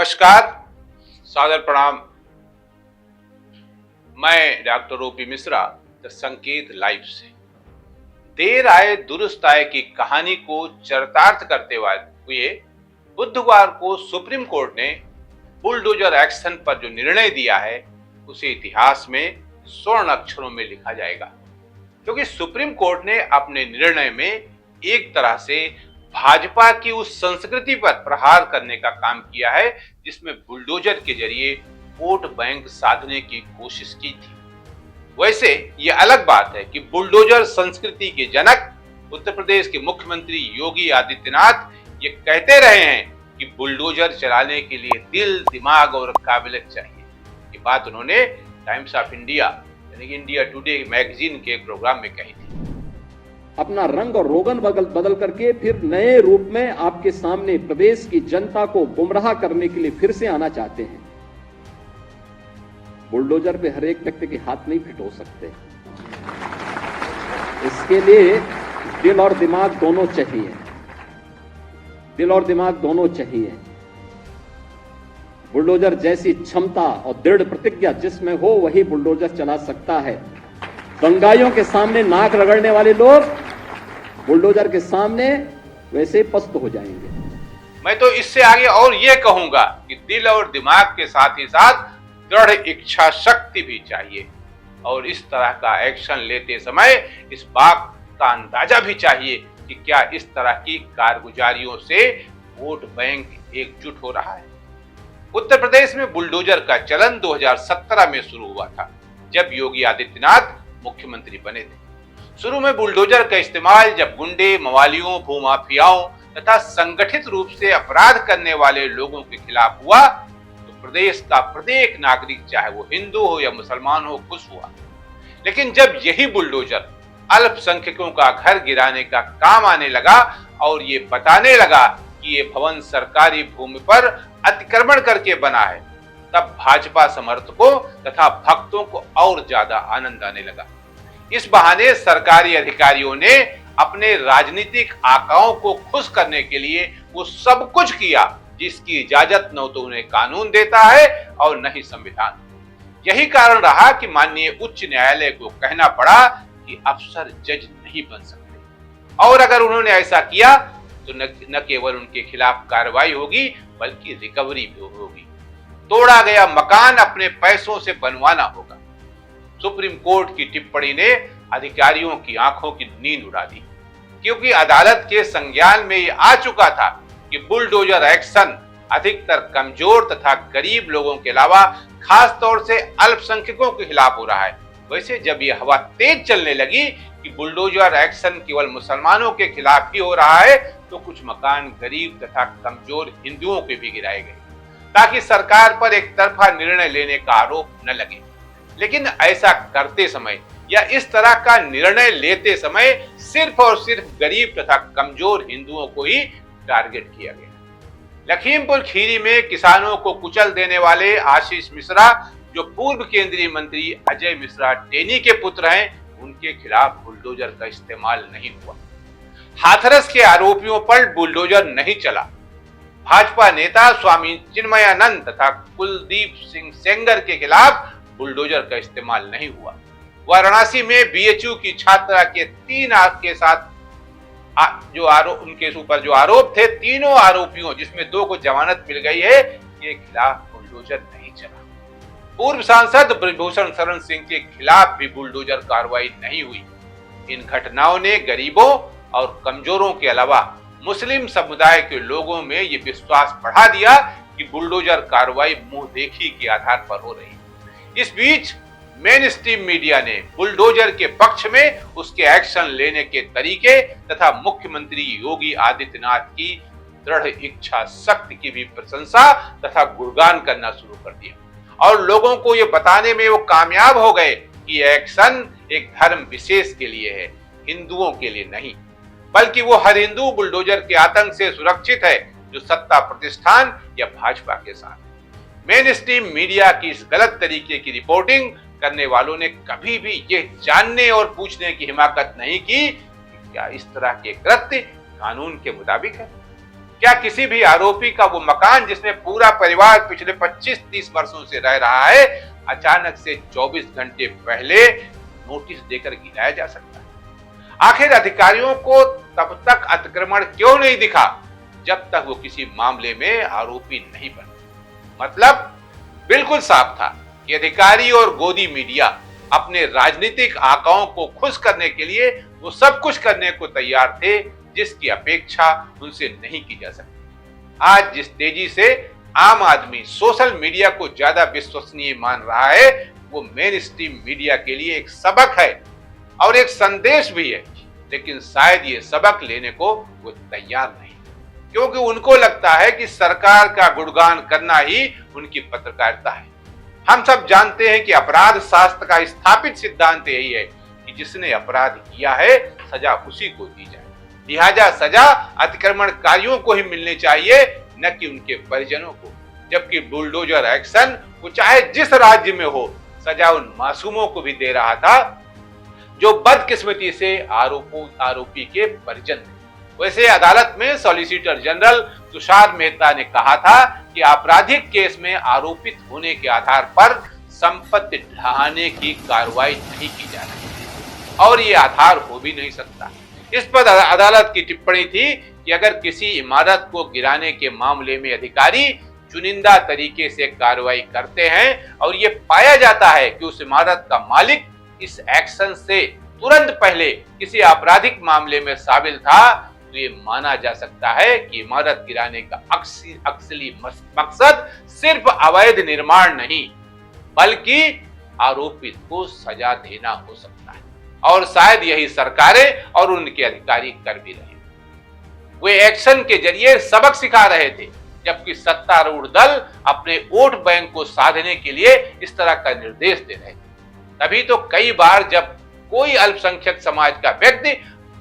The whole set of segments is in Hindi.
नमस्कार, सादर प्रणाम। मैं डॉक्टर ओपी मिश्रा, द संकेत लाइव से। देर आए दुरुस्त आए की कहानी को चरितार्थ करते हुए बुधवार को सुप्रीम कोर्ट ने बुलडोजर एक्शन पर जो निर्णय दिया है उसे इतिहास में स्वर्ण अक्षरों में लिखा जाएगा, क्योंकि सुप्रीम कोर्ट ने अपने निर्णय में एक तरह से भाजपा की उस संस्कृति पर प्रहार करने का काम किया है जिसमें बुलडोजर के जरिए वोट बैंक साधने की कोशिश की थी। वैसे ये अलग बात है कि बुलडोजर संस्कृति के जनक उत्तर प्रदेश के मुख्यमंत्री योगी आदित्यनाथ ये कहते रहे हैं कि बुलडोजर चलाने के लिए दिल, दिमाग और काबिलियत चाहिए। ये बात उन्होंने टाइम्स ऑफ इंडिया यानी कि इंडिया टुडे मैगजीन के एक प्रोग्राम में कही थी। अपना रंग और रोगन बदल करके फिर नए रूप में आपके सामने प्रदेश की जनता को गुमराह करने के लिए फिर से आना चाहते हैं। बुलडोजर पे हर एक व्यक्ति के हाथ नहीं फिट हो सकते। इसके लिए दिल और दिमाग दोनों चाहिए। दिल और दिमाग दोनों चाहिए। बुलडोजर जैसी क्षमता और दृढ़ प्रतिज्ञा जिसमें हो वही बुलडोजर चला सकता है। दंगाइयों के सामने नाक रगड़ने वाले लोग बुलडोजर के सामने वैसे पस्त हो जाएंगे। मैं तो इससे आगे और ये कहूंगा कि दिल और दिमाग के साथ ही साथ दृढ़ इच्छा शक्ति भी चाहिए, और इस तरह का एक्शन लेते समय इस बात का अंदाजा भी चाहिए कि क्या इस तरह की कारगुजारियों से वोट बैंक एकजुट हो रहा है। उत्तर प्रदेश में बुलडोजर का चलन 2017 में शुरू हुआ था, जब योगी आदित्यनाथ मुख्यमंत्री बने थे। शुरू में बुलडोजर का इस्तेमाल जब गुंडे, मवालियों, भूमाफियाओं तथा संगठित रूप से अपराध करने वाले लोगों के खिलाफ हुआ तो प्रदेश का प्रत्येक नागरिक, चाहे वो हिंदू हो या मुसलमान हो, खुश हुआ। लेकिन जब यही बुलडोजर अल्पसंख्यकों का घर गिराने का काम आने लगा और ये बताने लगा कि ये भवन सरकारी भूमि पर अतिक्रमण करके बना है, तब भाजपा समर्थकों तथा भक्तों को और ज्यादा आनंद आने लगा। इस बहाने सरकारी अधिकारियों ने अपने राजनीतिक आकाओं को खुश करने के लिए वो सब कुछ किया जिसकी इजाजत न तो उन्हें कानून देता है और न ही संविधान। यही कारण रहा कि माननीय उच्च न्यायालय को कहना पड़ा कि अफसर जज नहीं बन सकते, और अगर उन्होंने ऐसा किया तो न केवल उनके खिलाफ कार्रवाई होगी बल्कि रिकवरी भी होगी। तोड़ा गया मकान अपने पैसों से बनवाना होगा। सुप्रीम कोर्ट की टिप्पणी ने अधिकारियों की आंखों की नींद उड़ा दी, क्योंकि अदालत के संज्ञान में यह आ चुका था कि बुलडोजर एक्शन अधिकतर कमजोर तथा गरीब लोगों के अलावा खास तौर से अल्पसंख्यकों के खिलाफ हो रहा है। वैसे जब यह हवा तेज चलने लगी कि बुलडोजर एक्शन केवल मुसलमानों के खिलाफ ही हो रहा है, तो कुछ मकान गरीब तथा कमजोर हिंदुओं के भी गिराए गए, ताकि सरकार पर एक तरफा निर्णय लेने का आरोप न लगे। लेकिन ऐसा करते समय या इस तरह का निर्णय लेते समय सिर्फ और सिर्फ गरीब तथा कमजोर हिंदुओं को ही टारगेट किया गया। लखीमपुर खीरी में किसानों को कुचल देने वाले आशीष मिश्रा, जो पूर्व केंद्रीय मंत्री अजय मिश्रा टेनी के पुत्र हैं, उनके खिलाफ बुलडोजर का इस्तेमाल नहीं हुआ। हाथरस के आरोपियों पर बुलडोजर नहीं चला। भाजपा नेता स्वामी चिन्मयानंद तथा कुलदीप सिंह सेंगर के खिलाफ बुलडोजर का इस्तेमाल नहीं हुआ। वाराणसी में बीएचयू की छात्रा के 3 के साथ उनके ऊपर जो आरोप थे, तीनों आरोपियों जिसमें 2 को जमानत मिल गई है, के खिलाफ बुलडोजर नहीं चला। पूर्व सांसद ब्रजभूषण शरण सिंह के खिलाफ भी बुलडोजर कार्रवाई नहीं हुई। इन घटनाओं ने गरीबों और कमजोरों के अलावा मुस्लिम समुदाय के लोगों में ये विश्वास बढ़ा दिया कि बुलडोजर कार्रवाई मुंह देखी के आधार पर हो रही। इस बीच मेन स्ट्रीम मीडिया ने बुलडोजर के पक्ष में उसके एक्शन लेने के तरीके तथा मुख्यमंत्री योगी आदित्यनाथ की दृढ़ इच्छा शक्ति की भी प्रशंसा तथा गुणगान करना शुरू कर दिया, और लोगों को यह बताने में वो कामयाब हो गए कि एक्शन एक धर्म विशेष के लिए है, हिंदुओं के लिए नहीं, बल्कि वो हर हिंदू बुलडोजर के आतंक से सुरक्षित है जो सत्ता प्रतिष्ठान या भाजपा के साथ। मेन स्ट्रीम मीडिया की इस गलत तरीके की रिपोर्टिंग करने वालों ने कभी भी यह जानने और पूछने की हिम्मत नहीं की कि क्या इस तरह के कृत्य कानून के मुताबिक है। क्या किसी भी आरोपी का वो मकान जिसमें पूरा परिवार पिछले 25-30 वर्षों से रह रहा है, अचानक से 24 घंटे पहले नोटिस देकर गिराया जा सकता है? आखिर अधिकारियों को तब तक अतिक्रमण क्यों नहीं दिखा जब तक वो किसी मामले में आरोपी नहीं बने? मतलब बिल्कुल साफ था कि अधिकारी और गोदी मीडिया अपने राजनीतिक आकाओं को खुश करने के लिए वो सब कुछ करने को तैयार थे जिसकी अपेक्षा उनसे नहीं की जा सकती। आज जिस तेजी से आम आदमी सोशल मीडिया को ज्यादा विश्वसनीय मान रहा है, वो मेन स्ट्रीम मीडिया के लिए एक सबक है और एक संदेश भी है, लेकिन शायद ये सबक लेने को वो तैयार नहीं, क्योंकि उनको लगता है कि सरकार का गुणगान करना ही उनकी पत्रकारिता है। हम सब जानते हैं कि अपराध शास्त्र का स्थापित सिद्धांत यही है कि जिसने अपराध किया है सजा उसी को दी जाए, लिहाजा सजा अतिक्रमणकारियों को ही मिलनी चाहिए, न कि उनके परिजनों को। जबकि बुलडोजर एक्शन वो चाहे जिस राज्य में हो, सजा उन मासूमों को भी दे रहा था जो बदकिस्मती से आरोपी के परिजन थे। वैसे अदालत में सॉलिसिटर जनरल तुषार मेहता ने कहा था कि आपराधिक केस में आरोपित होने के आधार पर संपत्ति ढहाने की कार्रवाई नहीं की जा रही और ये आधार हो भी नहीं सकता। इस पर अदालत की टिप्पणी थी कि अगर किसी इमारत को गिराने के मामले में अधिकारी चुनिंदा तरीके से कार्रवाई करते हैं और ये पाया जाता है कि उस इमारत का मालिक इस एक्शन से तुरंत पहले किसी आपराधिक मामले में शामिल था, तो ये माना जा सकता है कि इमारत गिराने का असली मकसद सिर्फ अवैध निर्माण नहीं बल्कि आरोपित को सजा देना हो सकता है, और शायद यही सरकारें और उनके अधिकारी कर भी रहे। वे एक्शन के जरिए सबक सिखा रहे थे, जबकि सत्तारूढ़ दल अपने वोट बैंक को साधने के लिए इस तरह का निर्देश दे रहे थे। तभी तो कई बार जब कोई अल्पसंख्यक समाज का व्यक्ति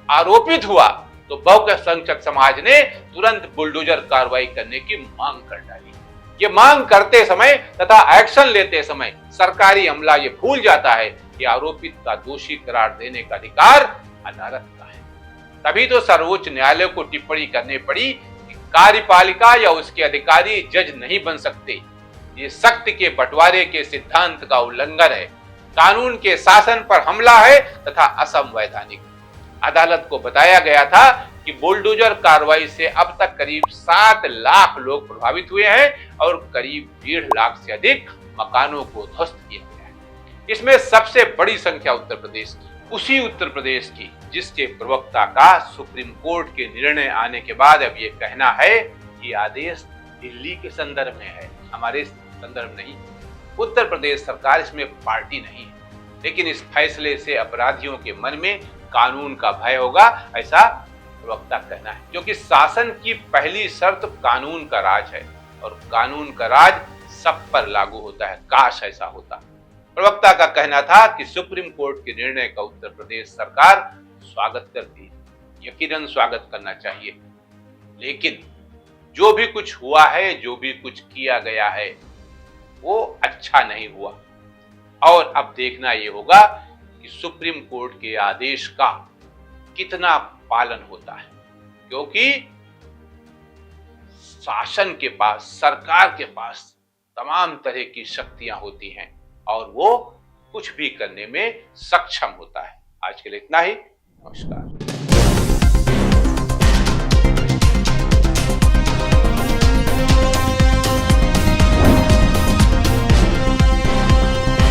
आरोपित हुआ तो बहुसंख्यक समाज ने तुरंत बुलडोजर कार्रवाई करने की मांग कर डाली। ये मांग करते समय तथा एक्शन लेते समय सरकारी अमला ये भूल जाता है कि आरोपित का दोषी करार देने का अधिकार अदालत का है। तभी तो सर्वोच्च न्यायालय को टिप्पणी करनी पड़ी कि कार्यपालिका या उसके अधिकारी जज नहीं बन सकते। ये शक्ति के बंटवारे के सिद्धांत का उल्लंघन है, कानून के शासन पर हमला है तथा असंवैधानिक। अदालत को बताया गया था कि बुलडोजर कार्रवाई से अब तक करीब 7 लाख लोग प्रभावित हुए हैं और करीब 1.5 लाख से अधिक मकानों को ध्वस्त किया गया है। इसमें सबसे बड़ी संख्या उत्तर प्रदेश की, उसी उत्तर प्रदेश की जिसके प्रवक्ता का सुप्रीम कोर्ट के निर्णय आने के बाद अब ये कहना है कि आदेश दिल्ली के संदर्भ में है, हमारे संदर्भ नहीं। उत्तर प्रदेश सरकार इसमें पार्टी नहीं है, लेकिन इस फैसले से अपराधियों के मन में कानून का भय होगा, ऐसा प्रवक्ता कहना है, क्योंकि शासन की पहली शर्त कानून का राज है और कानून का राज सब पर लागू होता है। काश ऐसा होता। प्रवक्ता का कहना था कि सुप्रीम कोर्ट के निर्णय का उत्तर प्रदेश सरकार स्वागत करती है, यकीनन स्वागत करना चाहिए, लेकिन जो भी कुछ हुआ है, जो भी कुछ किया गया है, वो अच्छा नहीं हुआ। और अब देखना ये होगा कि सुप्रीम कोर्ट के आदेश का कितना पालन होता है, क्योंकि शासन के पास, सरकार के पास तमाम तरह की शक्तियां होती हैं और वो कुछ भी करने में सक्षम होता है। आज के लिए इतना ही। नमस्कार।